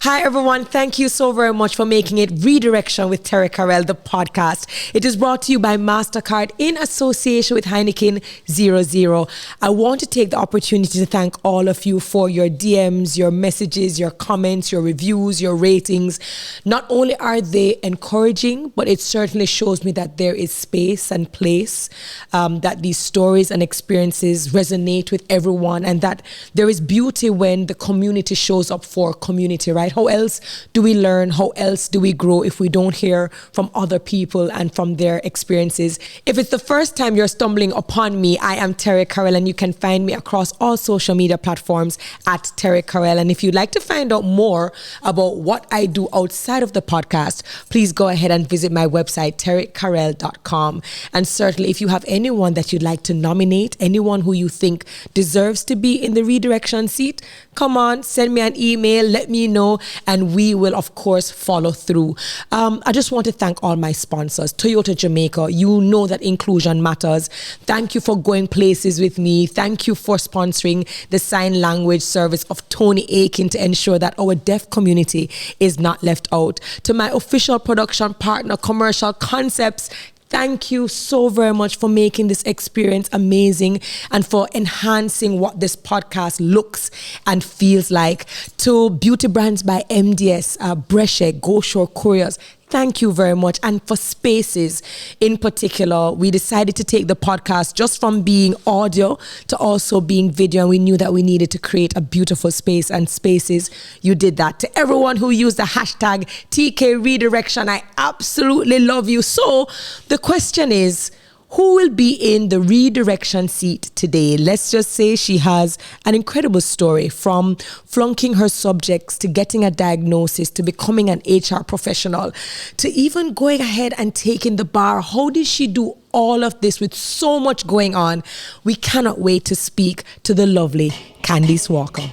Hi, everyone. Thank you so very much for making it Redirection with Terri-Karelle, the podcast. It is brought to you by MasterCard in association with Heineken 00. I want to take the opportunity to thank all of you for your DMs, your messages, your comments, your reviews, your ratings. Not only are they encouraging, but it certainly shows me that there is space and place, that these stories and experiences resonate with everyone, and that there is beauty when the community shows up for community, right? How else do we learn? How else do we grow if we don't hear from other people and from their experiences? If it's the first time you're stumbling upon me, I am Terri-Karelle, and you can find me across all social media platforms at Terri-Karelle. And if you'd like to find out more about what I do outside of the podcast, please go ahead and visit my website, Terri-Karelle.com. And certainly, if you have anyone that you'd like to nominate, anyone who you think deserves to be in the redirection seat, come on, send me an email, let me know, and we will, of course, follow through. I just want to thank all my sponsors. Toyota Jamaica, you know that inclusion matters. Thank you for going places with me. Thank you for sponsoring the sign language service of Tony Aiken to ensure that our deaf community is not left out. To my official production partner, Commercial Concepts, thank you so very much for making this experience amazing and for enhancing what this podcast looks and feels like. To Beauty Brands by MDS, Brescia, Go Shore Couriers, thank you very much. And for Spaces in particular, we decided to take the podcast just from being audio to also being video. And we knew that we needed to create a beautiful space, and Spaces, you did that. To everyone who used the hashtag TK Redirection, I absolutely love you. So the question is, who will be in the redirection seat today? Let's just say she has an incredible story, from flunking her subjects to getting a diagnosis to becoming an HR professional to even going ahead and taking the bar. How did she do all of this with so much going on? We cannot wait to speak to the lovely Candice Walker.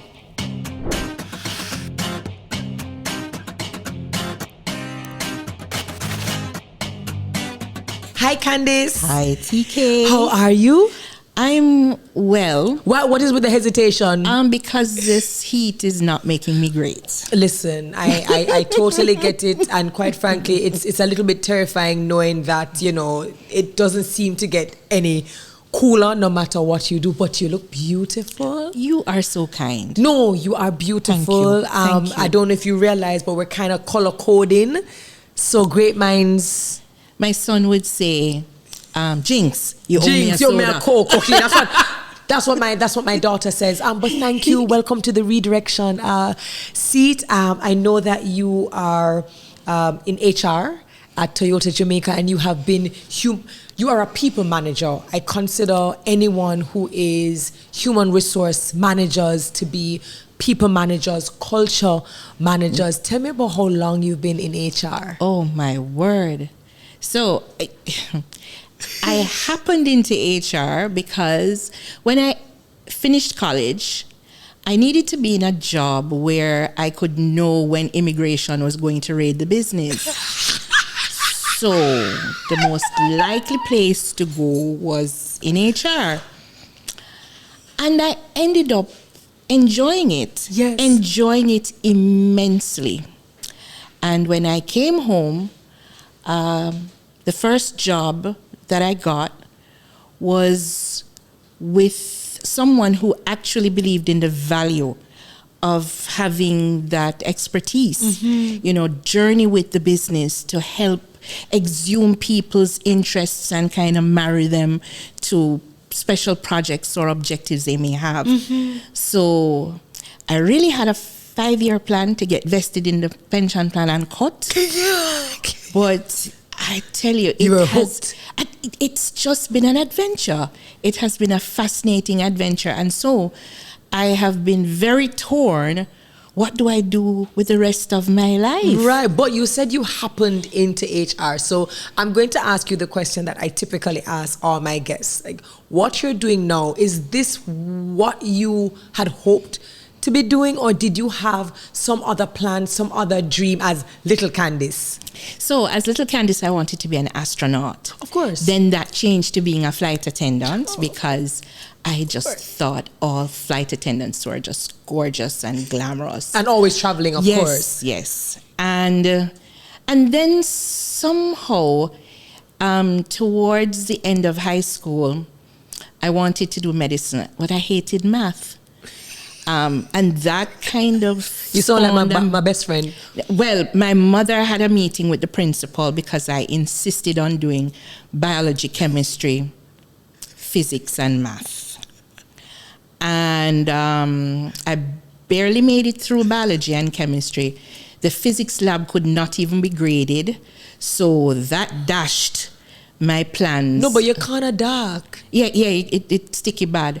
Hi, Candice. Hi, TK. How are you? I'm well. What is with the hesitation? Because this heat is not making me great. Listen, I totally get it, and quite frankly, it's a little bit terrifying knowing that, you know, it doesn't seem to get any cooler no matter what you do, but you look beautiful. You are so kind. No, you are beautiful. Thank you. I don't know if you realize, but we're kind of color coding. So great minds. My son would say, Jinx, you Jinx, owe me a a soda. Coke. Okay, that's what my daughter says. But thank you. Welcome to the Redirection seat. I know that you are in HR at Toyota Jamaica, and you have been you are a people manager. I consider anyone who is human resource managers to be people managers, culture managers. Tell me about how long you've been in HR. Oh, my word. So I happened into HR because when I finished college, I needed to be in a job where I could know when immigration was going to raid the business. So the most likely place to go was in HR. And I ended up enjoying it. Yes. Enjoying it immensely. And when I came home, the first job that I got was with someone who actually believed in the value of having that expertise, you know, journey with the business to help exhume people's interests and kind of marry them to special projects or objectives they may have. So I really had a 5-year plan to get vested in the pension plan and cut. But I tell you, it's just been an adventure. It has been a fascinating adventure. And so I have been very torn. What do I do with the rest of my life? Right, but you said you happened into HR. So I'm going to ask you the question that I typically ask all my guests. Like, what you're doing now, is this what you had hoped to be doing, or did you have some other plan, some other dream as little Candice? So as little Candice, I wanted to be an astronaut. Of course. Then that changed to being a flight attendant because I just thought all flight attendants were just gorgeous and glamorous. And always traveling, of course. Yes. And then somehow, towards the end of high school, I wanted to do medicine, but I hated math. And that kind of... You sound like my best friend. Well, my mother had a meeting with the principal because I insisted on doing biology, chemistry, physics, and math. And I barely made it through biology and chemistry. The physics lab could not even be graded, so that dashed my plans. No, but you're kind of dark. Yeah, it's sticky bad.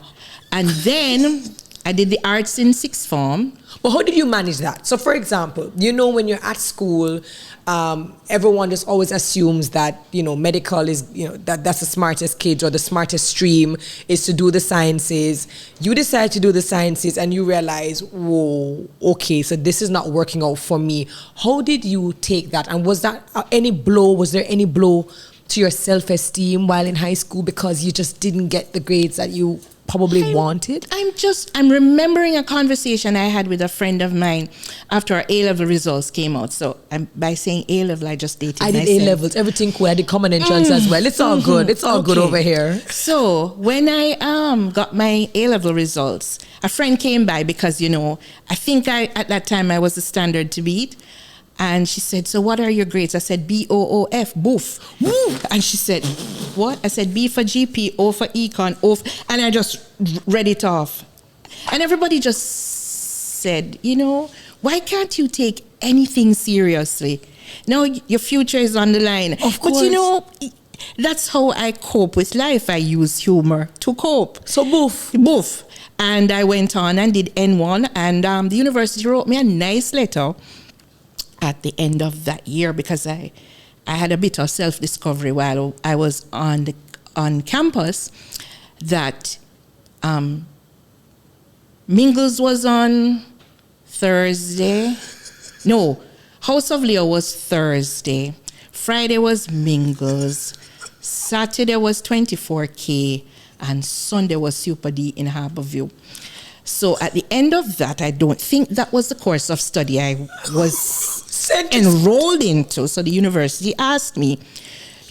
And then I did the arts in sixth form. But how did you manage that? So, for example, when you're at school, everyone just always assumes that, medical is, that's the smartest kids, or the smartest stream is to do the sciences. You decide to do the sciences and you realize, whoa, okay, so this is not working out for me. How did you take that? And was that was there any blow to your self-esteem while in high school because you just didn't get the grades that you probably wanted? I'm remembering a conversation I had with a friend of mine after our A-level results came out. So by saying A-level, I just dated myself. I did A-levels, everything cool. I did common entrance as well. It's all good. It's all good over here. So when I got my A-level results, a friend came by because, I think at that time I was the standard to beat. And she said, so what are your grades? I said, B-O-O-F, boof. Woo! And she said, what? I said, B for GP, O for econ, O for... And I just read it off. And everybody just said, why can't you take anything seriously? No, your future is on the line. Of course. But that's how I cope with life. I use humor to cope. So boof. Boof. And I went on and did N1. And the university wrote me a nice letter at the end of that year because I had a bit of self-discovery while I was on campus that Mingles was on Thursday. No, House of Leo was Thursday. Friday was Mingles. Saturday was 24K. And Sunday was Super D in Harborview. So at the end of that, I don't think that was the course of study I was enrolled into. So the university asked me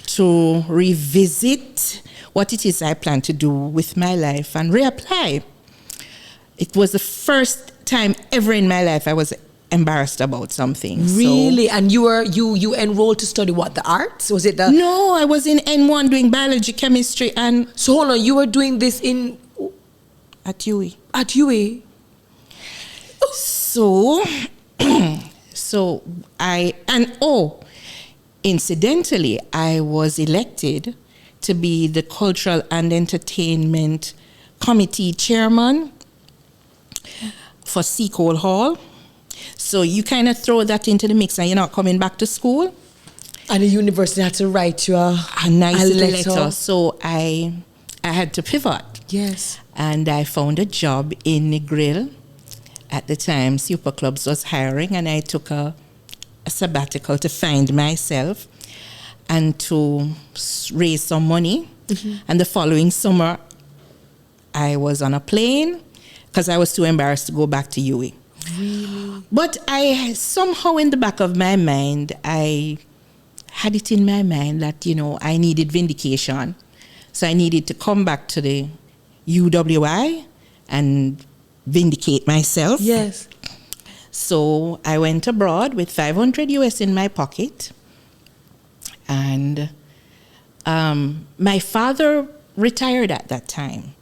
to revisit what it is I plan to do with my life and reapply. It was the first time ever in my life I was embarrassed about something. Really? So, and you enrolled to study what, the arts? Was it the... No, I was in N1 doing biology, chemistry, and... So hold on, you were doing this in... At UWI. At UWI. So incidentally, I was elected to be the Cultural and Entertainment Committee Chairman for Seacole Hall. So you kind of throw that into the mix and you're not coming back to school. And the university had to write you a nice letter. So I had to pivot. Yes. And I found a job in Negril. At the time, Super Clubs was hiring, and I took a sabbatical to find myself and to raise some money. Mm-hmm. And the following summer, I was on a plane because I was too embarrassed to go back to UWI. Really? But I somehow in the back of my mind, I had it in my mind that, I needed vindication. So I needed to come back to the UWI and vindicate myself. Yes. So I went abroad with 500 US in my pocket. And my father retired at that time.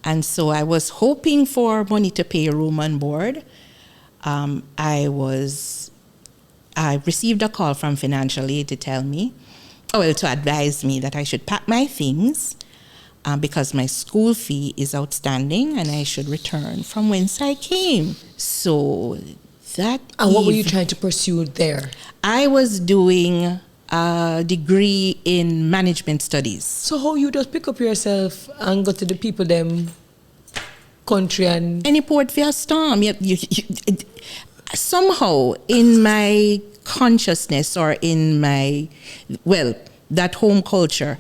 And so I was hoping for money to pay room and board. I received a call from financial aid to to advise me that I should pack my things because my school fee is outstanding and I should return from whence I came. So that... And what were you trying to pursue there? I was doing a degree in management studies. So how you just pick up yourself and go to the people them? country and any port for a storm. Somehow in my consciousness or in my, that home culture,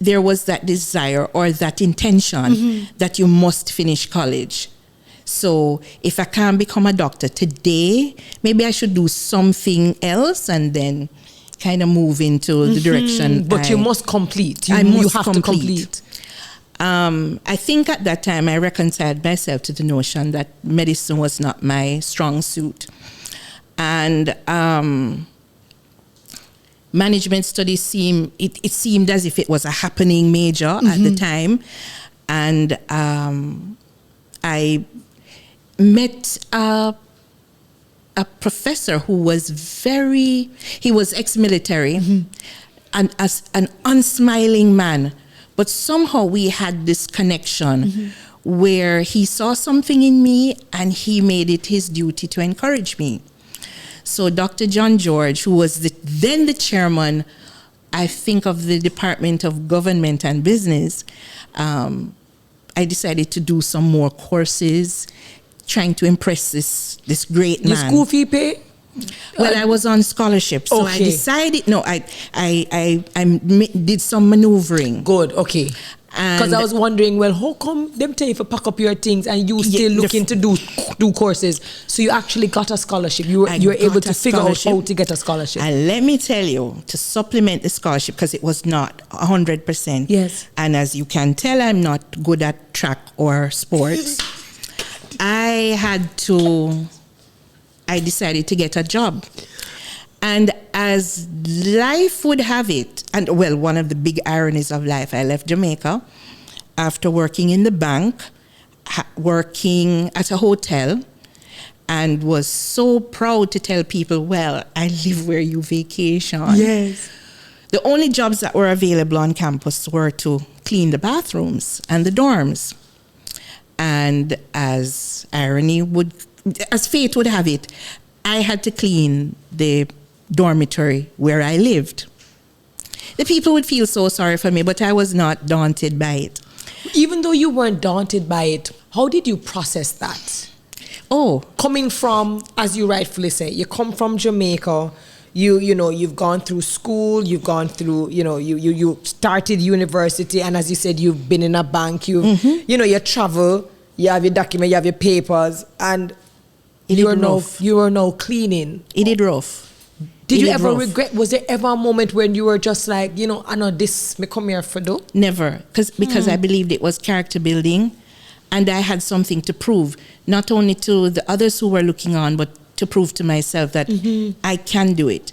there was that desire or that intention that you must finish college. So if I can't become a doctor today, maybe I should do something else and then kind of move into the direction. But you must complete. You have to complete. I think at that time I reconciled myself to the notion that medicine was not my strong suit. And management studies seemed as if it was a happening major at the time. And I met a professor who was he was ex-military and as an unsmiling man. But somehow we had this connection where he saw something in me and he made it his duty to encourage me. So Dr. John George, who was then the chairman, I think, of the Department of Government and Business, I decided to do some more courses, trying to impress this great man. Your school fee pay? Well, I was on scholarship, so I decided. No, I did some maneuvering. Good, okay. Because I was wondering, well, how come them tell you to pack up your things and you still looking to do courses? So you actually got a scholarship. You were able to figure out how to get a scholarship. And let me tell you, to supplement the scholarship, because it was not 100%. Yes. And as you can tell, I'm not good at track or sports. I decided to get a job. And as life would have it, and one of the big ironies of life, I left Jamaica after working in the bank, working at a hotel, and was so proud to tell people, well, I live where you vacation. Yes. The only jobs that were available on campus were to clean the bathrooms and the dorms. And as fate would have it, I had to clean the dormitory where I lived. The people would feel so sorry for me, but I was not daunted by it. Even though you weren't daunted by it, how did you process that? Oh, coming from, as you rightfully say, you come from Jamaica. You've gone through school. You've gone through. You started university, and as you said, you've been in a bank. You travel. You have your document. You have your papers, and you are now cleaning. It did rough. Did you ever regret? Was there ever a moment when you were just like, I know this me come here for do? Never, because I believed it was character building, and I had something to prove, not only to the others who were looking on, but to prove to myself that I can do it.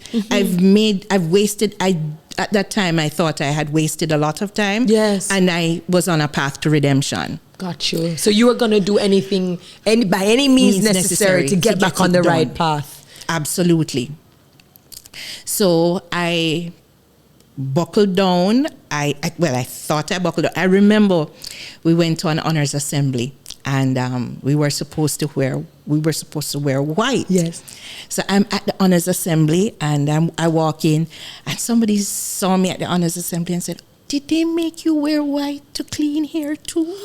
At that time I thought I had wasted a lot of time. Yes. And I was on a path to redemption. Got you. So you were going to do anything, by any means necessary to get back on the right path. Absolutely. So I buckled down. I thought I buckled down. I remember we went to an honors assembly, and we were supposed to wear white. Yes. So I'm at the honors assembly, and I walk in, and somebody saw me at the honors assembly and said, "Did they make you wear white to clean here too?"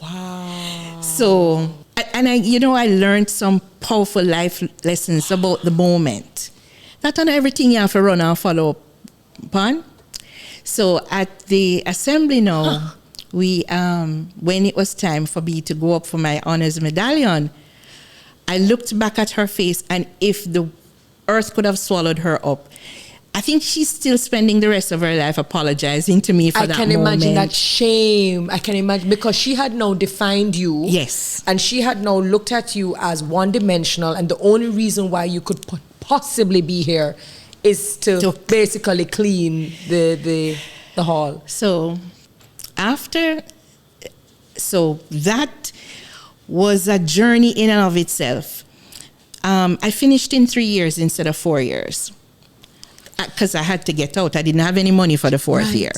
Wow. So, and I learned some powerful life lessons about the moment. Not on everything you have to run and follow up upon. So at the assembly now, we when it was time for me to go up for my honors medallion, I looked back at her face, and if the earth could have swallowed her up, I think she's still spending the rest of her life apologizing to me for that moment. I can imagine that shame. I can imagine, because she had now defined you. Yes. And she had now looked at you as one-dimensional, and the only reason why you could possibly be here is to basically clean the hall. So that was a journey in and of itself. I finished in 3 years instead of 4 years, because I had to get out. I didn't have any money for the fourth year,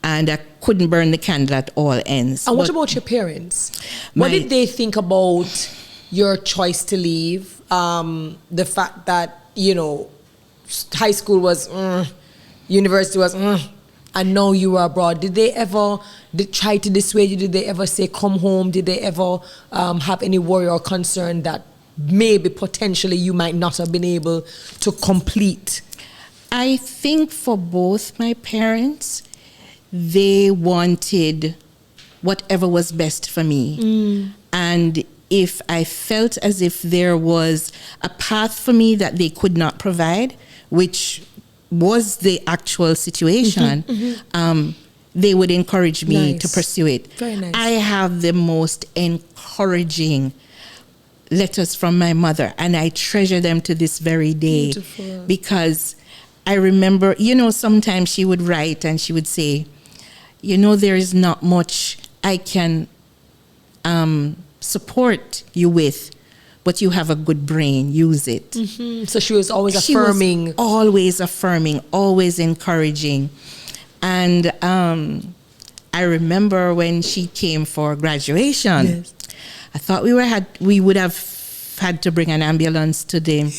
and I couldn't burn the candle at all ends. And what about your parents? What did they think about your choice to leave? The fact that high school was university was and now you are abroad. Did they ever try to dissuade you? Did they ever say, come home? Did they ever have any worry or concern that maybe potentially you might not have been able to complete? I think for both my parents, they wanted whatever was best for me. And if I felt as if there was a path for me that they could not provide, which was the actual situation, they would encourage me to pursue it. Very nice. I have the most encouraging letters from my mother, and I treasure them to this very day. Beautiful. Because I remember, sometimes she would write and she would say, there is not much I can support you with, but you have a good brain, use it. So she was always affirming. She was always affirming, always encouraging. And I remember when she came for graduation, Yes. I thought we would have had to bring an ambulance to the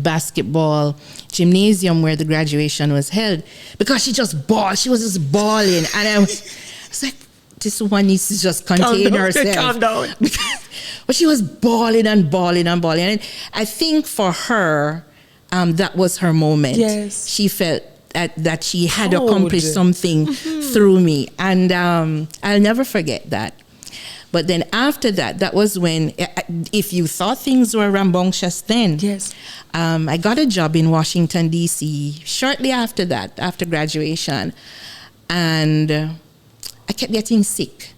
basketball gymnasium where the graduation was held, because she just bawled. She was just bawling, and I was like, this one needs to just contain herself. Calm down. But she was bawling and bawling and bawling. And I think for her, that was her moment. Yes. She felt that she had Proud. accomplished something through me. And I'll never forget that. But then after that was when, if you thought things were rambunctious then, Yes. I got a job in Washington, D.C. shortly after that, after graduation. And I kept getting sick.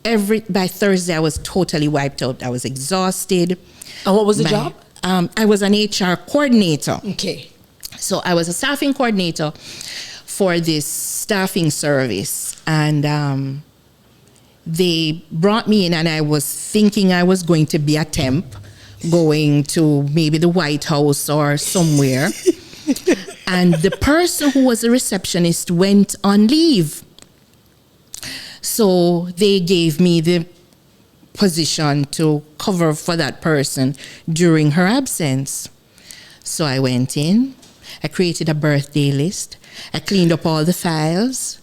By Thursday, I was totally wiped out. I was exhausted. And what was the job? I was an HR coordinator. Okay. So I was a staffing coordinator for this staffing service. And they brought me in, and I was thinking I was going to be a temp, going to maybe the White House or somewhere. And the person who was a receptionist went on leave. So they gave me the position to cover for that person during her absence. So I went in, I created a birthday list, I cleaned up all the files.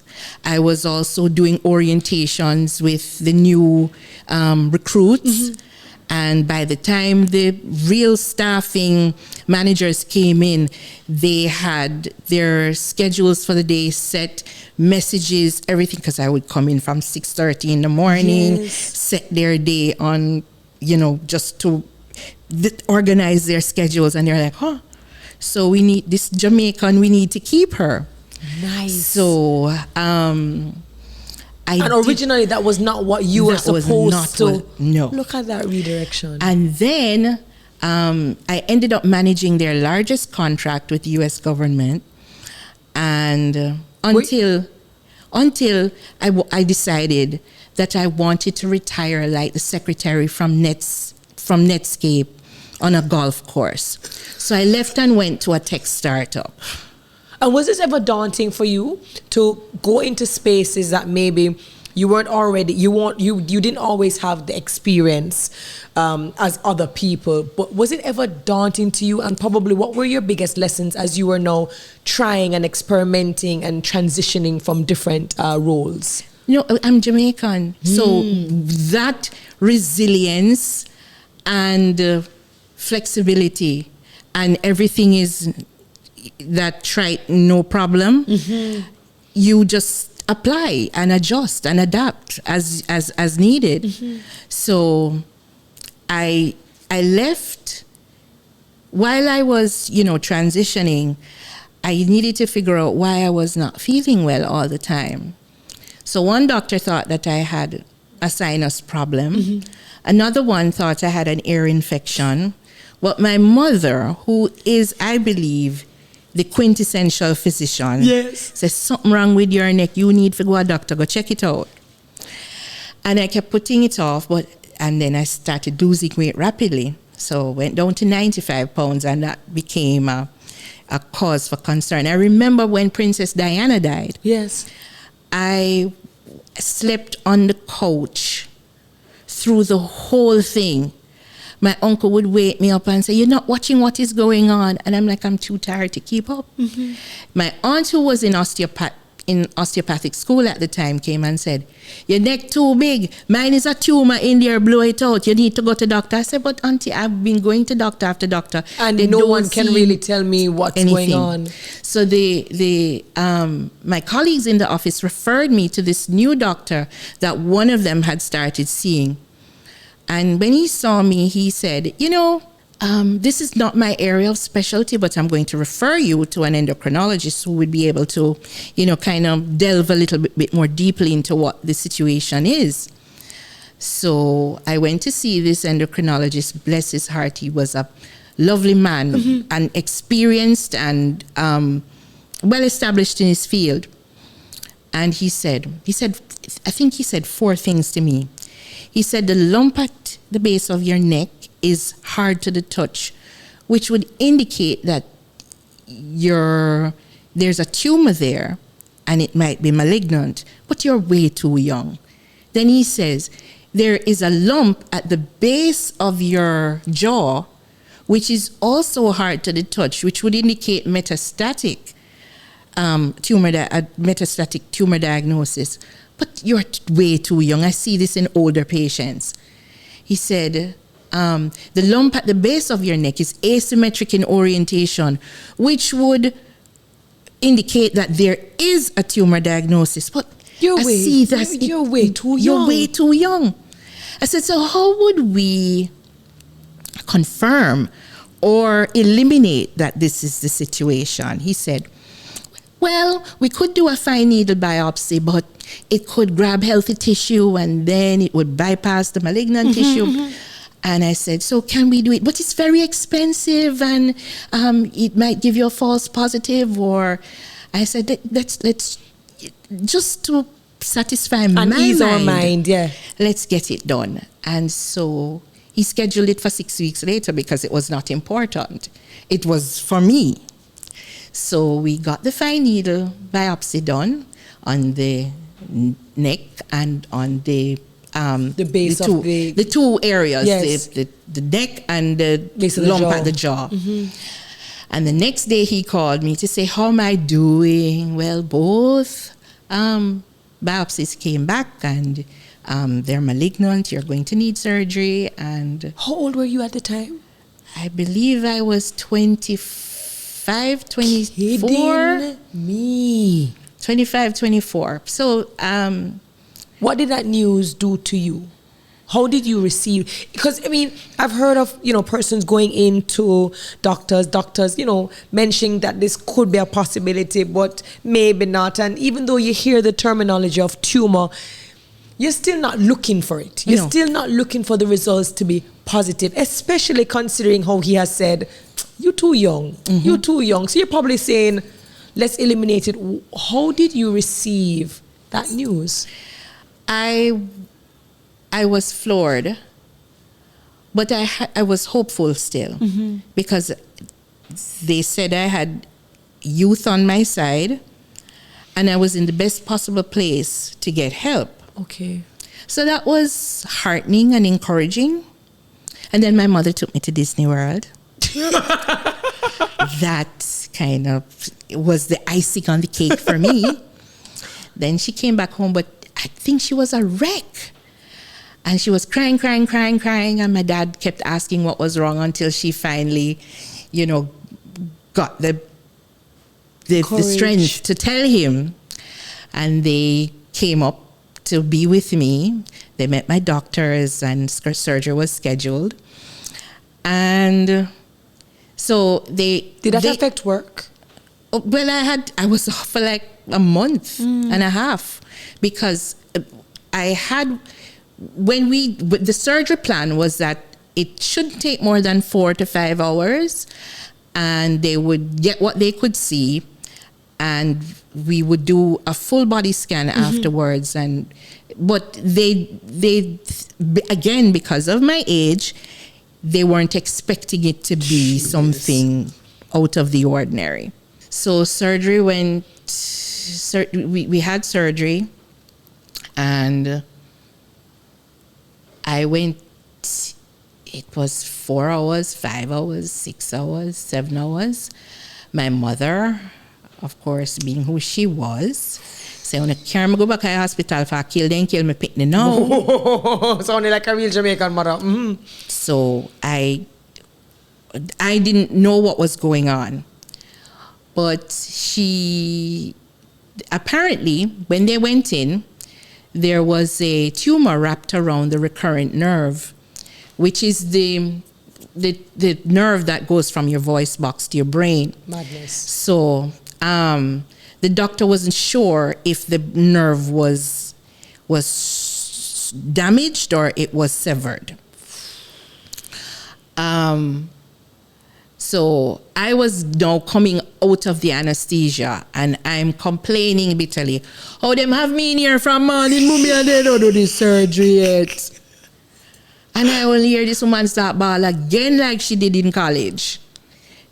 I was also doing orientations with the new recruits. And by the time the real staffing managers came in, they had their schedules for the day set, messages, everything, because I would come in from 6:30 in the morning, Yes. set their day on, just to organize their schedules. And they're like, so we need this Jamaican, we need to keep her. Nice. So, and originally that was not what you were supposed to. No. Look at that redirection. And then I ended up managing their largest contract with the U.S. government. And until I decided that I wanted to retire like the secretary from Netscape on a golf course. So I left and went to a tech startup. And was this ever daunting for you to go into spaces that maybe you weren't already, you didn't always have the experience as other people, but was it ever daunting to you? And probably what were your biggest lessons as you were now trying and experimenting and transitioning from different roles? I'm Jamaican, so that resilience and flexibility and everything is that trite, no problem. You just apply and adjust and adapt as needed. So I left while I was, transitioning. I needed to figure out why I was not feeling well all the time. So one doctor thought that I had a sinus problem. Another one thought I had an ear infection. But my mother, who is, I believe, the quintessential physician, says, something wrong with your neck, you need to go to a doctor, go check it out. And I kept putting it off, and then I started losing weight rapidly. So went down to 95 pounds, and that became a cause for concern. I remember when Princess Diana died. Yes. I slept on the couch through the whole thing. My uncle would wake me up and say, you're not watching what is going on. And I'm like, I'm too tired to keep up. My aunt, who was in in osteopathic school at the time came and said, your neck too big. Mine is a tumor in there, blow it out. You need to go to doctor. I said, but auntie, I've been going to doctor after doctor. And no one can really tell me what's going on. So my colleagues in the office referred me to this new doctor that one of them had started seeing. And when he saw me, he said, this is not my area of specialty, but I'm going to refer you to an endocrinologist who would be able to, kind of delve a little bit more deeply into what the situation is. So I went to see this endocrinologist. Bless his heart, he was a lovely man and experienced and well established in his field. And he said, I think he said 4 things to me. He said, the lump at the base of your neck is hard to the touch, which would indicate that there's a tumor there and it might be malignant, but you're way too young. Then he says, there is a lump at the base of your jaw, which is also hard to the touch, which would indicate metastatic tumor diagnosis. But you're way too young. I see this in older patients. He said, the lump at the base of your neck is asymmetric in orientation, which would indicate that there is a tumor diagnosis. But you're way too young. You're way too young. I said, so how would we confirm or eliminate that this is the situation? He said, well, we could do a fine needle biopsy, but it could grab healthy tissue and then it would bypass the malignant tissue. And I said, so can we do it? But it's very expensive and it might give you a false positive. Or I said, let's just to satisfy my mind. Ease our mind, yeah. Let's get it done. And so he scheduled it for 6 weeks later because it was not important. It was for me. So we got the fine needle biopsy done on the neck and on the base of the 2 areas, yes. the neck and the lump at the jaw. And the next day he called me to say, how am I doing? Well, both biopsies came back and they're malignant. You're going to need surgery. And how old were you at the time? I believe I was 25, 24. Kidding me. 25, 24. So, what did that news do to you? How did you receive? Because, I mean, I've heard of, persons going into doctors, mentioning that this could be a possibility, but maybe not. And even though you hear the terminology of tumor, you're still not looking for it. You're still not looking for the results to be positive, especially considering how he has said, you're too young. You're too young. So you're probably saying, let's eliminate it. How did you receive that news? I was floored, but I was hopeful still because they said I had youth on my side and I was in the best possible place to get help. Okay. So that was heartening and encouraging. And then my mother took me to Disney World. That kind of was the icing on the cake for me. Then she came back home, but I think she was a wreck. And she was crying. And my dad kept asking what was wrong until she finally, got the strength to tell him. And they came up to be with me. They met my doctors and surgery was scheduled. And so did that affect work? Well, I was off for like a month and a half because I had, the surgery plan was that it shouldn't take more than 4 to 5 hours and they would get what they could see and we would do a full body scan afterwards. But they again, because of my age, they weren't expecting it to be something out of the ordinary. So surgery we had surgery and I went, it was 4 hours, 5 hours, 6 hours, 7 hours. My mother of course, being who she was, say, when I carry me go back to the hospital for kill me pick me now. Sounding like a real Jamaican mother. Mm-hmm. So I didn't know what was going on. But she, apparently, when they went in, there was a tumor wrapped around the recurrent nerve, which is the nerve that goes from your voice box to your brain. Madness. So the doctor wasn't sure if the nerve was damaged or it was severed. So I was now coming out of the anesthesia and I'm complaining bitterly. Oh, them have me in here from morning, mommy, and they don't do the surgery yet. And I will hear this woman start bawl again like she did in college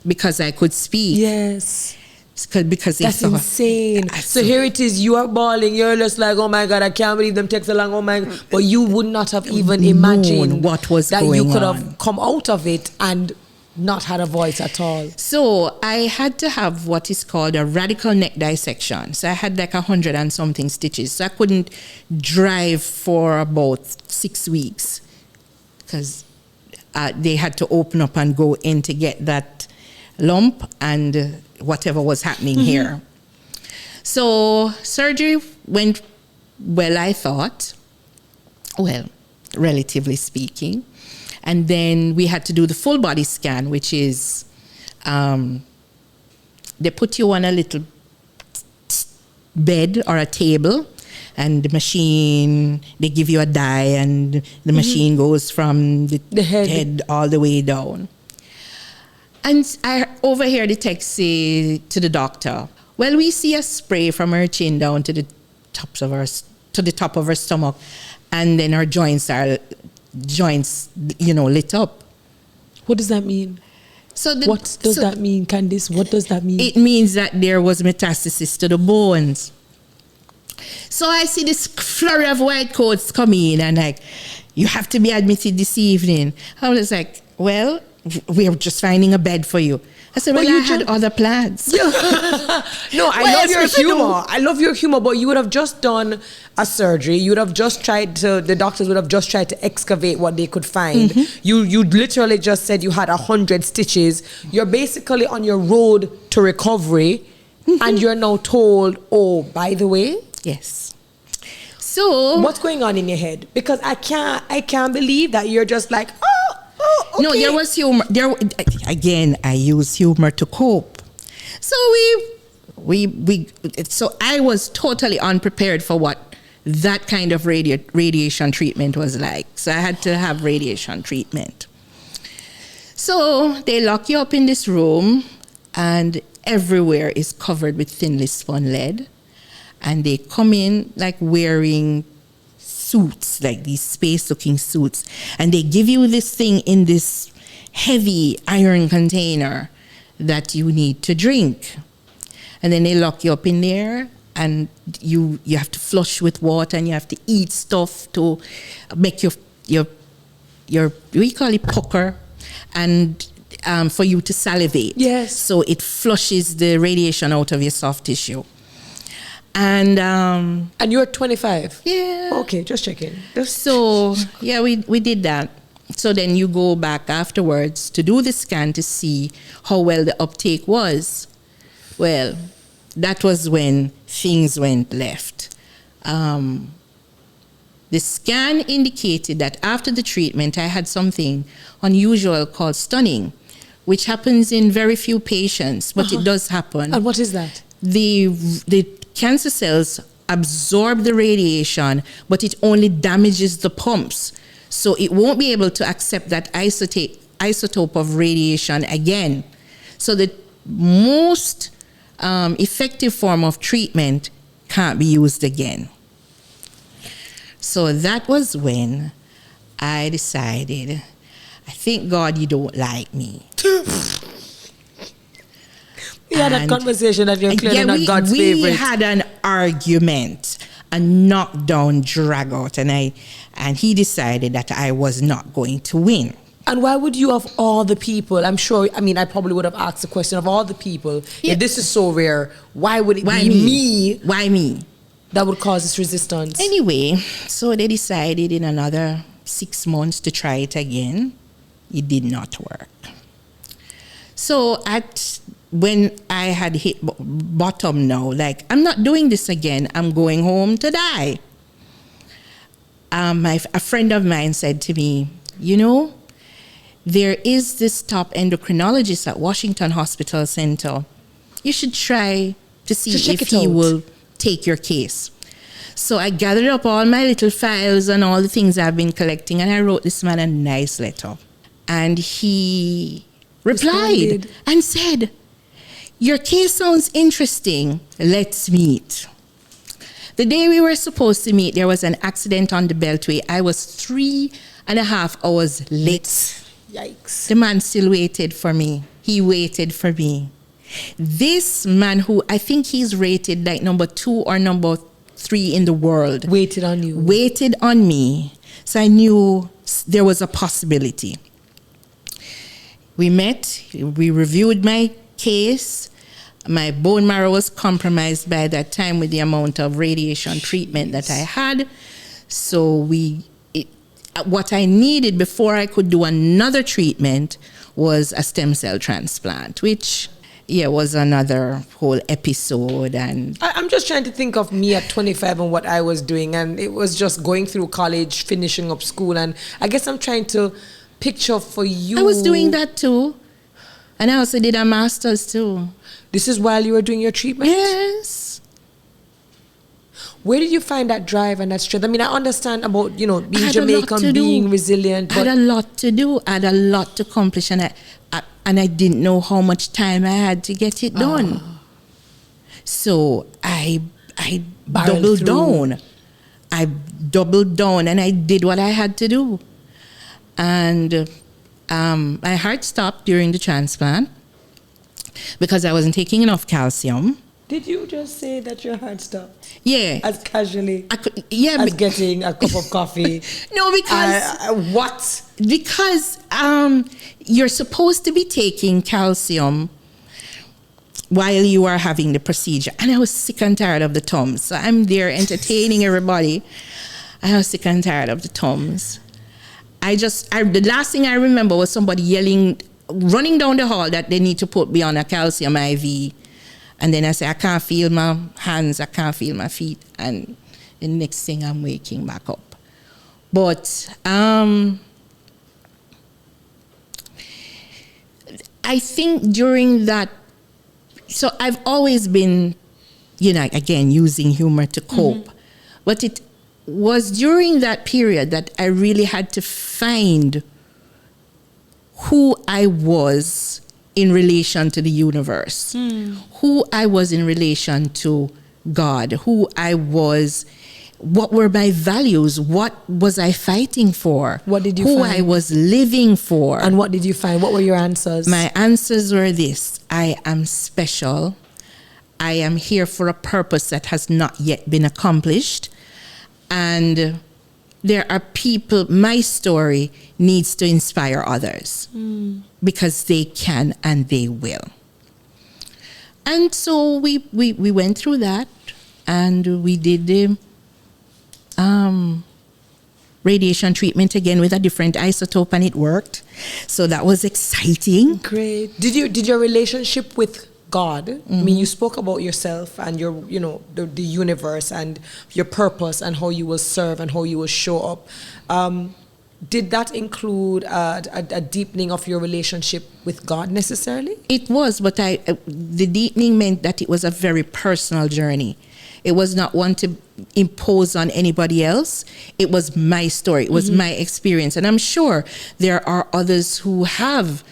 because I could speak. Yes. Because that's insane. So here it is, you are bawling, you're just like, oh my God, I can't believe them take so long, oh my God. But you would not have even imagined what was that going you could on. have come out of it and not had a voice at all. So I had to have what is called a radical neck dissection. So I had like 100 and something stitches. So I couldn't drive for about 6 weeks because they had to open up and go in to get that lump and whatever was happening here. So surgery went well, I thought. Well, relatively speaking. And then we had to do the full body scan, which is they put you on a little bed or a table, and the machine, they give you a dye, and the machine goes from the head all the way down. And I overhear the text say to the doctor, well, we see a spray from her chin down to the top of her stomach, and then her joints, lit up. What does that mean? What does that mean, Candice? What does that mean? It means that there was metastasis to the bones. So I see this flurry of white coats coming in and like, you have to be admitted this evening. I was like, well, we're just finding a bed for you. I said, well, I had other plans. No, I love your humor. I love your humor, but you would have just done a surgery. You would have just the doctors would have just tried to excavate what they could find. You literally just said you had 100 stitches. You're basically on your road to recovery, and you're now told, oh, by the way. Yes. So what's going on in your head? Because I can't believe that you're just like, okay. No, there was humor. Again, I use humor to cope. So so I was totally unprepared for what that kind of radiation treatment was like. So I had to have radiation treatment. So they lock you up in this room, and everywhere is covered with thinly spun lead. And they come in like wearing suits, like these space-looking suits. And they give you this thing in this heavy iron container that you need to drink. And then they lock you up in there, and you have to flush with water, and you have to eat stuff to make your we call it pucker, and for you to salivate. Yes. So it flushes the radiation out of your soft tissue. And you're 25? Yeah. Okay, just checking. So, yeah, we did that. So then you go back afterwards to do the scan to see how well the uptake was. Well, that was when things went left. The scan indicated that after the treatment, I had something unusual called stunning, which happens in very few patients, but it does happen. And what is that? The cancer cells absorb the radiation, but it only damages the pumps. So it won't be able to accept that isotope of radiation again. So the most effective form of treatment can't be used again. So that was when I decided, I think, God, you don't like me. We had a conversation that you're clearly not God's favorite. We had an argument, a knockdown, drag out, and he decided that I was not going to win. And why would you, of all the people, I'm sure, I mean, I probably would have asked the question of all the people, if this is so rare, why would it be me? Why me? That would cause this resistance. Anyway, so they decided in another 6 months to try it again. It did not work. So when I had hit bottom now, like, I'm not doing this again. I'm going home to die. A friend of mine said to me, you know, there is this top endocrinologist at Washington Hospital Center. You should try to see if he will take your case. So I gathered up all my little files and all the things I've been collecting, and I wrote this man a nice letter. And he replied and said, your case sounds interesting. Let's meet. The day we were supposed to meet, there was an accident on the Beltway. I was 3.5 hours late. Yikes. The man still waited for me. He waited for me. This man, who I think he's rated like number 2 or number 3 in the world, waited on you. Waited on me. So I knew there was a possibility. We met. We reviewed my case. My bone marrow was compromised by that time with the amount of radiation treatment that I had. So what I needed before I could do another treatment was a stem cell transplant, which was another whole episode. And I'm just trying to think of me at 25 and what I was doing, and it was just going through college, finishing up school, and I guess I'm trying to picture for you. I was doing that too, and I also did a master's too. This is while you were doing your treatment? Yes. Where did you find that drive and that strength? I mean, I understand about, being Jamaican, being resilient. I had a lot to do. I had a lot to accomplish, and I didn't know how much time I had to get it done. So I doubled down. I doubled down, and I did what I had to do. And my heart stopped during the transplant because I wasn't taking enough calcium. Did you just say that your heart stopped? Yeah. As casually as getting a cup of coffee? No, because... what? Because you're supposed to be taking calcium while you are having the procedure. And I was sick and tired of the Tums. So I'm there entertaining everybody. I was sick and tired of the Tums. The last thing I remember was somebody yelling, running down the hall, that they need to put me on a calcium IV. And then I say, I can't feel my hands, I can't feel my feet. And the next thing, I'm waking back up. But I think during that, so I've always been, again, using humor to cope. Mm-hmm. But it was during that period that I really had to find who I was in relation to the universe, who I was in relation to God, who I was, what were my values, what was I fighting for, what did you who find? I was living for. And what did you find? What were your answers? My answers were this: I am special. I am here for a purpose that has not yet been accomplished. And there are people, my story needs to inspire others because they can and they will. And so we went through that, and we did the radiation treatment again with a different isotope, and it worked. So that was exciting. Great. Did your relationship with God, I mean, you spoke about yourself and your, the universe and your purpose and how you will serve and how you will show up. Did that include a deepening of your relationship with God necessarily? It was, but the deepening meant that it was a very personal journey. It was not one to impose on anybody else. It was my story. It was my experience. And I'm sure there are others who have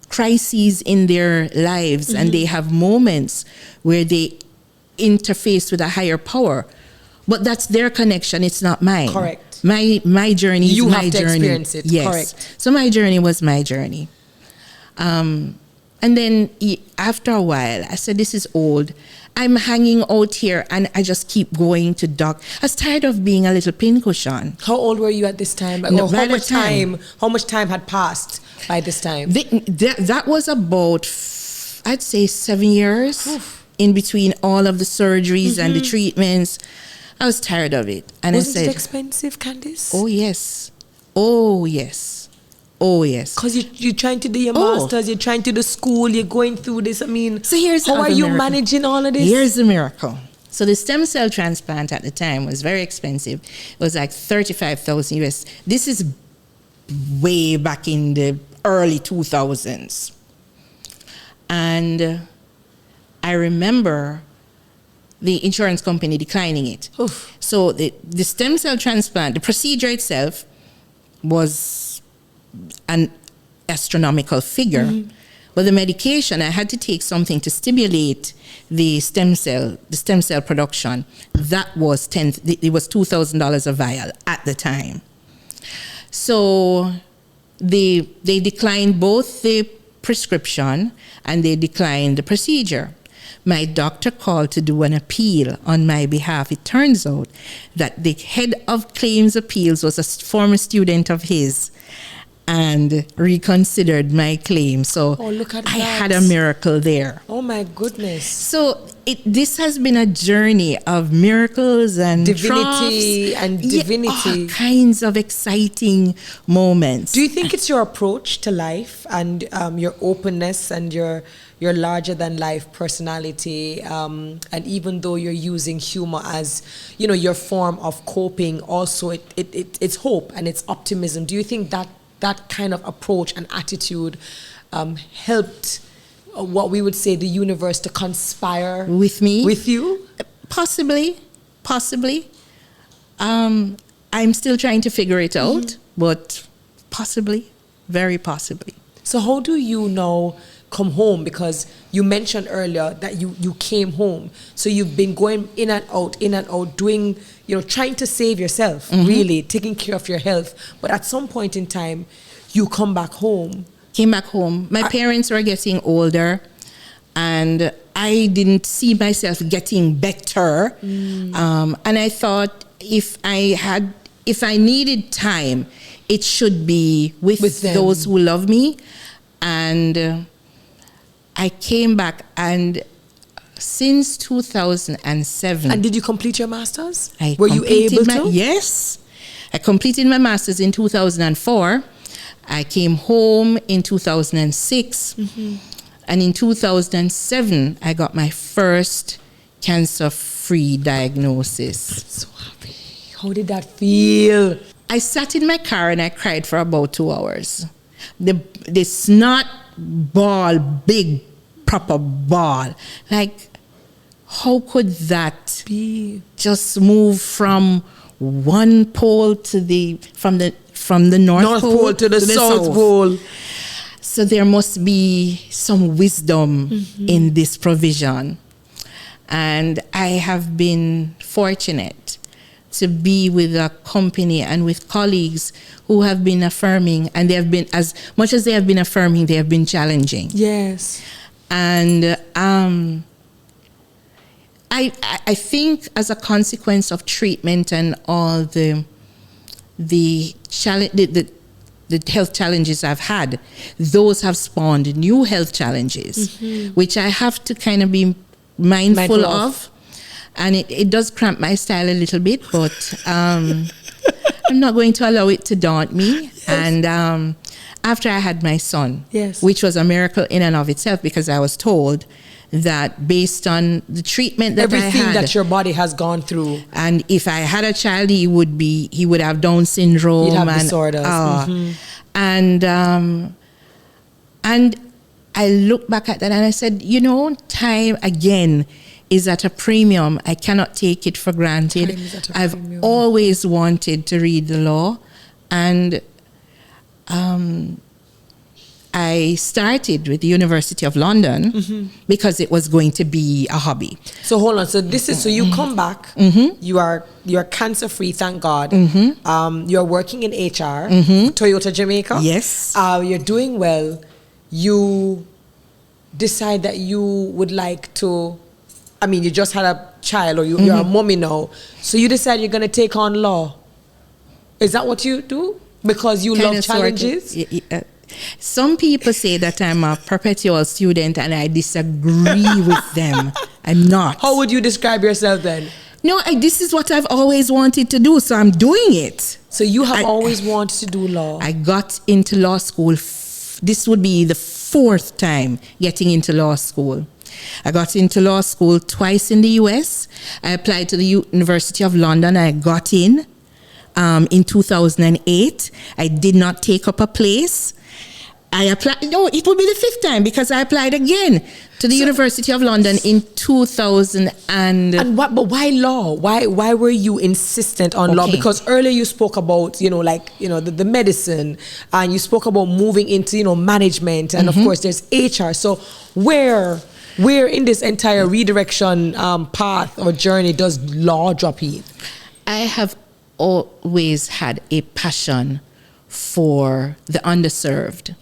crises in their lives, and they have moments where they interface with a higher power. But that's their connection. It's not mine. Correct. My journey is you my have to journey. Experience it. Yes. Correct. So my journey was my journey. And then after a while, I said, this is old. I'm hanging out here and I just keep going to doc. I was tired of being a little pincushion. How old were you at this time? No, How much time had passed by this time? That was about, I'd say 7 years. Oof. In between all of the surgeries and the treatments. I was tired of it. And Wasn't it expensive, Candice? Oh, yes. Oh, yes. Oh, yes. Because you're trying to do your masters, you're trying to do school, you're going through this. I mean, so here's how are you managing all of this? Here's the miracle. So the stem cell transplant at the time was very expensive. It was like 35,000 US. This is way back in the early 2000s. And I remember the insurance company declining it. Oof. So the stem cell transplant, the procedure itself was an astronomical figure. But the medication, I had to take something to stimulate the stem cell production. That was it was $2,000 a vial at the time. So they declined both the prescription and they declined the procedure. My doctor called to do an appeal on my behalf. It turns out that the head of claims appeals was a former student of his and reconsidered my claim. So look at I had a miracle there. Oh my goodness. So this has been a journey of miracles and divinity all kinds of exciting moments. Do you think it's your approach to life and your openness and your larger than life personality, and even though you're using humor as your form of coping, also it's hope and it's optimism? Do you think that kind of approach and attitude helped what we would say the universe to conspire with me, with you? Possibly. I'm still trying to figure it out, but possibly, very possibly. So how do you now come home? Because you mentioned earlier that you came home. So you've been going in and out, doing, trying to save yourself, really, taking care of your health. But at some point in time, you come back home. My parents were getting older and I didn't see myself getting better. And I thought if I needed time, it should be with those who love me. And I came back, and since 2007... And did you complete your master's? Were you able to? Yes. I completed my master's in 2004. I came home in 2006. And in 2007, I got my first cancer-free diagnosis. So happy. How did that feel? I sat in my car and I cried for about 2 hours. The snot ball, big proper ball. Like, how could that be? Just move from one pole to from the North Pole to the South Pole? So there must be some wisdom in this provision. And I have been fortunate to be with a company and with colleagues who have been affirming, and they have been, as much as they have been affirming, they have been challenging. Yes. And I think as a consequence of treatment and all the health challenges I've had, those have spawned new health challenges, which I have to kind of be mindful of. And it does cramp my style a little bit, but I'm not going to allow it to daunt me. Yes. And after I had my son, which was a miracle in and of itself, because I was told that based on the treatment that everything that your body has gone through, and if I had a child, he would have Down syndrome. He'd have disorders. And I look back at that and I said, time again is at a premium. I cannot take it for granted. I've always wanted to read the law, and I started with the University of London because it was going to be a hobby. So hold on. So this is, so you come back, you're cancer free, thank God. You're working in HR, Toyota Jamaica. Yes. You're doing well. You decide that you would like to I mean, you just had a child, or you're a mommy now, so you decide you're going to take on law. Is that what you do? Because you love challenges? Some people say that I'm a perpetual student, and I disagree with them. I'm not. How would you describe yourself then? No, this is what I've always wanted to do, so I'm doing it. So you have always wanted to do law? I got into law school. This would be the 4th time getting into law school. I got into law school twice in the US. I applied to the University of London. I got in 2008. I did not take up a place. I applied, no, it will be the 5th time, because I applied again to the University of London in 2000 and what, but why law? Why were you insistent on law? Because earlier you spoke about, the medicine, and you spoke about moving into, management, and of course there's HR. So where in this entire redirection path or journey does law drop in? I have always had a passion for the underserved.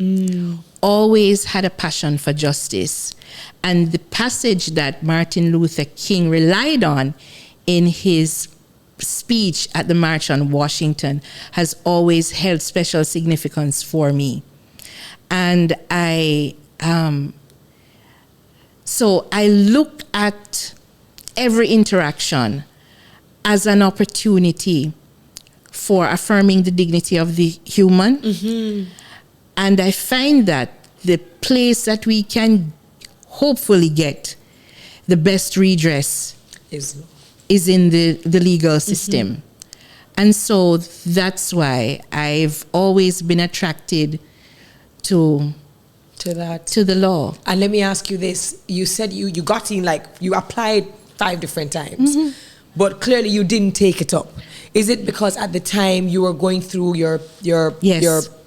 Always had a passion for justice. And the passage that Martin Luther King relied on in his speech at the March on Washington has always held special significance for me. And so I look at every interaction as an opportunity for affirming the dignity of the human. And I find that the place that we can hopefully get the best redress is in the legal system. And so that's why I've always been attracted to the law. And let me ask you this. You said you got in, you applied 5 different times, but clearly you didn't take it up. Is it because at the time you were going through your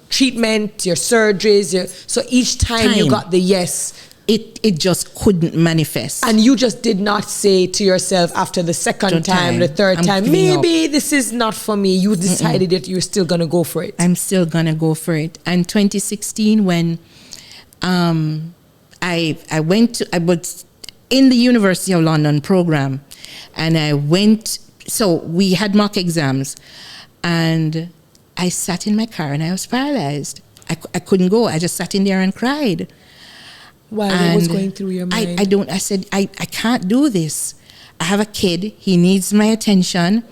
treatment, your surgeries, so each time you got the yes, it just couldn't manifest. And you just did not say to yourself after the second time, the third time, maybe this is not for me. You decided that you're still going to go for it. I'm still going to go for it. And 2016, when I was in the University of London program, and I went, so we had mock exams, and I sat in my car and I was paralyzed. I couldn't go. I just sat in there and cried. Wow, what was going through your mind? I said, I can't do this. I have a kid. He needs my attention.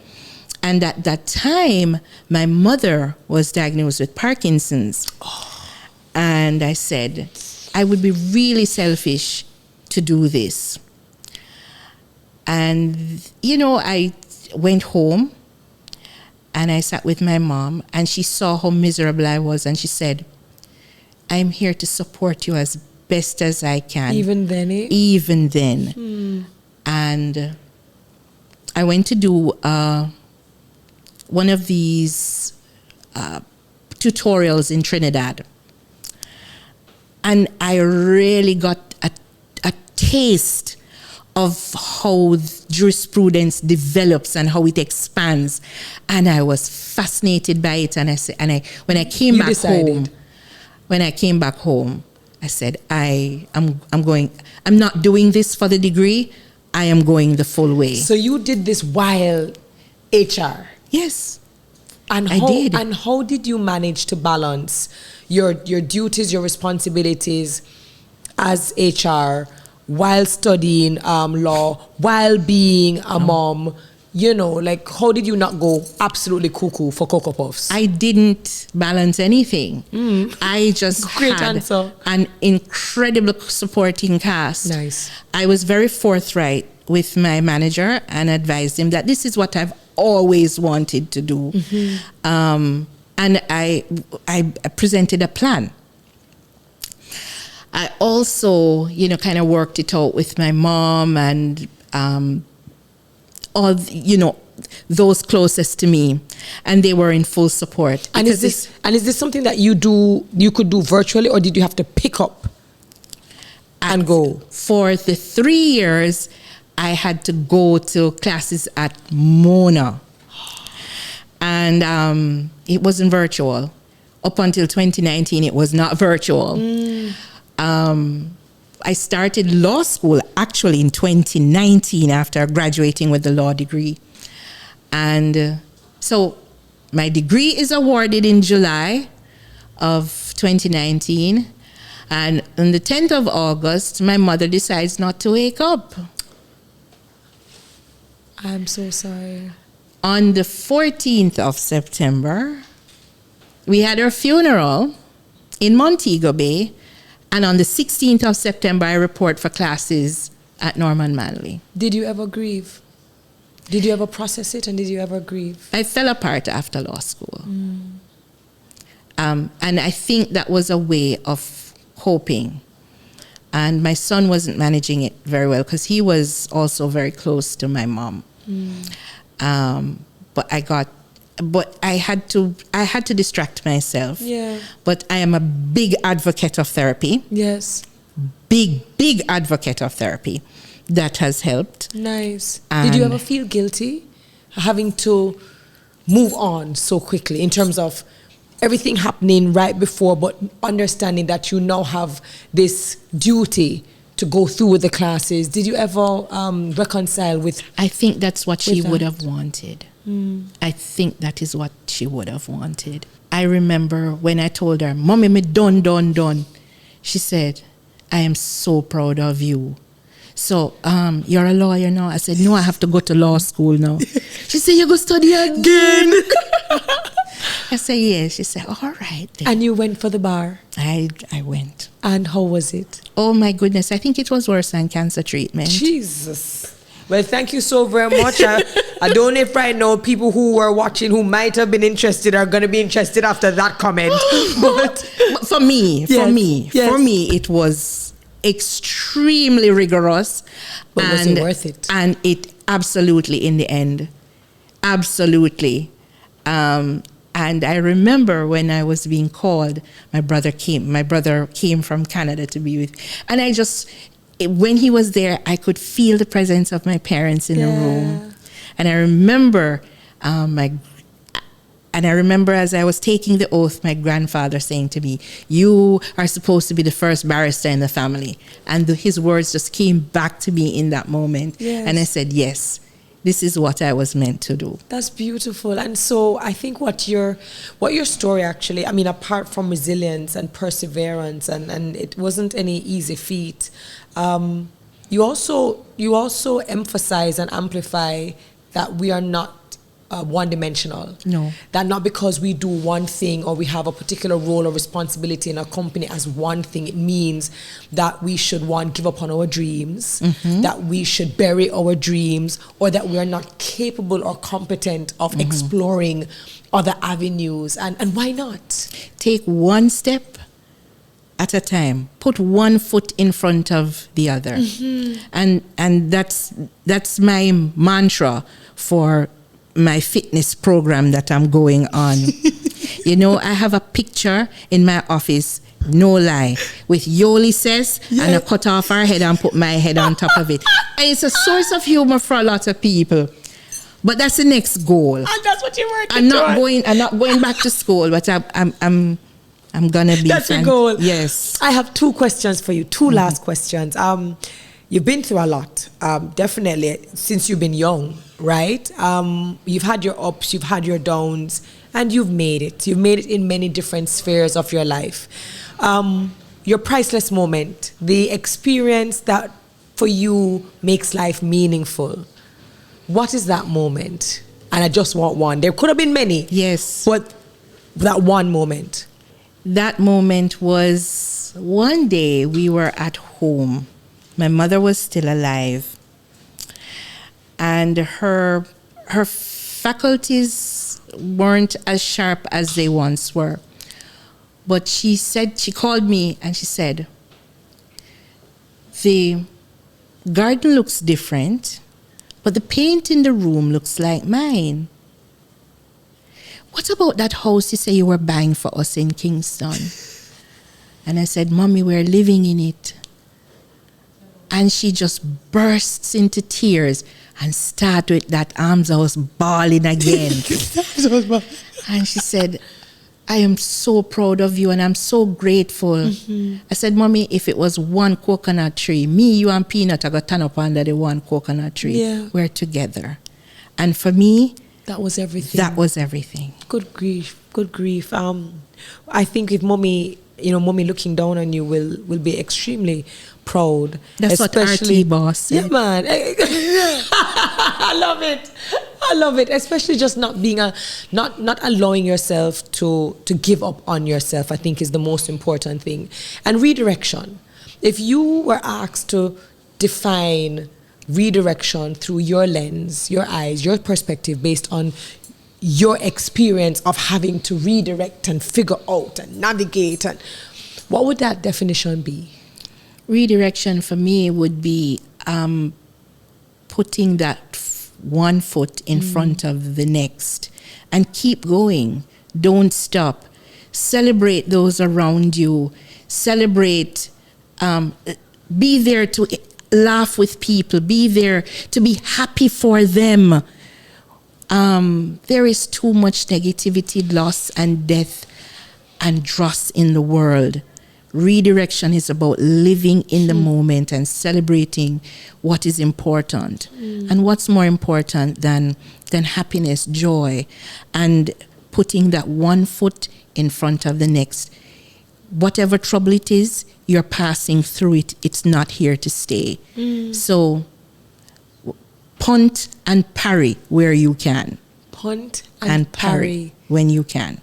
And at that time, my mother was diagnosed with Parkinson's. And I said, I would be really selfish to do this. And, I went home and I sat with my mom, and she saw how miserable I was, and she said, I'm here to support you as best as I can. Even then, eh? Even then. And I went to do one of these tutorials in Trinidad. And I really got a taste of how jurisprudence develops and how it expands, and I was fascinated by it. And when I came back home, I said, I'm not doing this for the degree. I am going the full way. So you did this while HR? Yes, and I did. And how did you manage to balance your duties, your responsibilities as HR, while studying law, while being a mom? How did you not go absolutely cuckoo for Cocoa Puffs? I didn't balance anything. I just had an incredible supporting cast. Nice. I was very forthright with my manager and advised him that this is what I've always wanted to do. And I presented a plan. I also, kind of worked it out with my mom and all, those closest to me, and they were in full support. And is this something that you could do virtually, or did you have to pick up and go? For the 3 years, I had to go to classes at Mona, and it wasn't virtual. Up until 2019, it was not virtual. I started law school actually in 2019 after graduating with the law degree. And so my degree is awarded in July of 2019. And on the 10th of August, my mother decides not to wake up. I'm so sorry. On the 14th of September, we had her funeral in Montego Bay. And on the 16th of September, I report for classes at Norman Manley. Did you ever grieve? Did you ever process it, and did you ever grieve? I fell apart after law school. And I think that was a way of coping. And my son wasn't managing it very well because he was also very close to my mom. But I had to distract myself. Yeah. But I am a big advocate of therapy. Yes. Big advocate of therapy. That has helped. Nice. Did you ever feel guilty having to move on so quickly in terms of everything happening right before, but understanding that you now have this duty to go through with the classes? Did you ever reconcile with? I think that's what she would have wanted. I think that is what she would have wanted. I remember when I told her, "Mommy, me done. She said, "I am so proud of you. So, you're a lawyer now?" I said, "No, I have to go to law school now." She said, "You go study again?" I said, "Yes." She said, "All right then." And you went for the bar? I went. And how was it? Oh my goodness, I think it was worse than cancer treatment. Jesus. Well, thank you so very much. I don't know if right now people who were watching who might have been interested are going to be interested after that comment. But for me, it was extremely rigorous. But was it worth it? And it absolutely, in the end, absolutely. And I remember when I was being called, my brother came from Canada to be with, and when he was there, I could feel the presence of my parents in the room. And I remember as I was taking the oath, my grandfather saying to me, "You are supposed to be the first barrister in the family." And his words just came back to me in that moment. Yes. And I said, "Yes, this is what I was meant to do." That's beautiful. And so I think what your story actually, I mean, apart from resilience and perseverance, and it wasn't any easy feat, you also emphasize and amplify that we are not one-dimensional. No. That not because we do one thing or we have a particular role or responsibility in a company as one thing, it means that we should, give up on our dreams, that we should bury our dreams, or that we are not capable or competent of exploring other avenues. And why not? Take one step at a time. Put one foot in front of the other. And that's my mantra for my fitness program that I'm going on. You know, I have a picture in my office, no lie, with Yoli says, and I cut off her head and put my head on top of it. And it's a source of humor for a lot of people. But that's the next goal. And that's what you're working I'm not going back to school, but I'm gonna be. That's your goal. Yes. I have two questions for you. Two last questions. You've been through a lot, definitely, since you've been young, right? You've had your ups, you've had your downs, and you've made it. You've made it in many different spheres of your life. Your priceless moment, the experience that for you makes life meaningful. What is that moment? And I just want one. There could have been many. Yes. But that one moment. That moment was one day we were at home. My mother was still alive, and her faculties weren't as sharp as they once were. But she called me and she said, "The garden looks different, but the paint in the room looks like mine. What about that house you say you were buying for us in Kingston?" And I said, "Mommy, we're living in it." And she just bursts into tears and started with that arms I was bawling again. And she said, I am so proud of you and I'm so grateful. I said, Mommy, if it was one coconut tree, me, you and Peanut, I got turn up under the one coconut tree. Yeah. We're together. And for me, that was everything. That was everything. Good grief. Good grief. I think with Mommy, Mommy looking down on you will be extremely proud. That's especially, what RT boss said. Yeah, man. I love it. I love it. Especially just not being not allowing yourself to give up on yourself, I think is the most important thing. And redirection. If you were asked to define redirection through your lens, your eyes, your perspective based on your experience of having to redirect and figure out and navigate, and what would that definition be? Redirection for me would be putting that one foot in front of the next and keep going. Don't stop. Celebrate those around you. Celebrate. Be there to laugh with people. Be there to be happy for them. There is too much negativity, loss, and death and dross in the world. Redirection is about living in the moment and celebrating what is important. And what's more important than happiness, joy, and putting that one foot in front of the next. Whatever trouble it is, you're passing through it. It's not here to stay. So punt and parry where you can. Punt and parry when you can.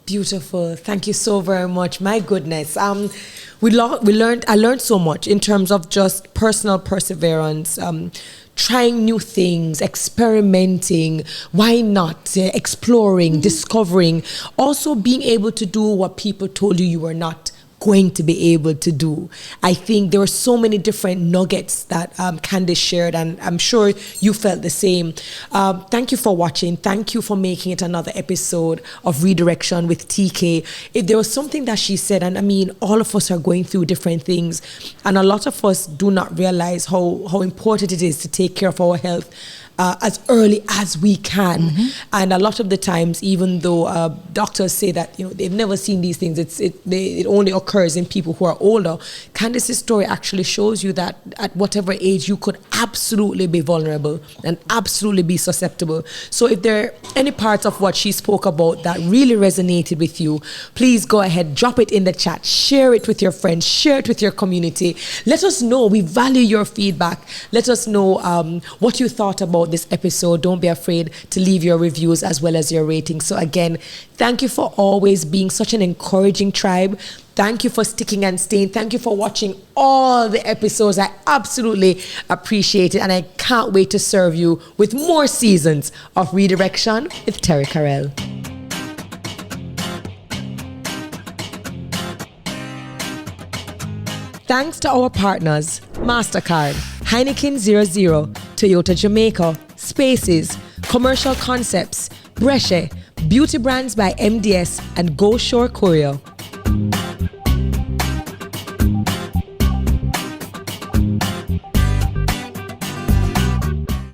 Beautiful. Thank you so very much. My goodness. I learned so much in terms of just personal perseverance, trying new things, experimenting, why not, exploring, discovering, also being able to do what people told you were not going to be able to do. I think there were so many different nuggets that Candice shared, and I'm sure you felt the same. Thank you for watching. Thank you for making it another episode of Redirection with TK. If there was something that she said, and I mean, all of us are going through different things, and a lot of us do not realize how important it is to take care of our health as early as we can. And a lot of the times, even though doctors say that they've never seen these things, it only occurs in people who are older. Candice's story actually shows you that at whatever age you could absolutely be vulnerable and absolutely be susceptible. So if there are any parts of what she spoke about that really resonated with you, please go ahead, drop it in the chat, share it with your friends, share it with your community. Let us know. We value your feedback. Let us know what you thought about this episode. Don't be afraid to leave your reviews as well as your ratings. So again, thank you for always being such an encouraging tribe. Thank you for sticking and staying. Thank you for watching all the episodes. I absolutely appreciate it, and I can't wait to serve you with more seasons of Redirection with Terri-Karelle. Thanks to our partners, MasterCard, Heineken 00, Toyota Jamaica, Spaces, Commercial Concepts, Brescia, Beauty Brands by MDS, and Go Shore Courier.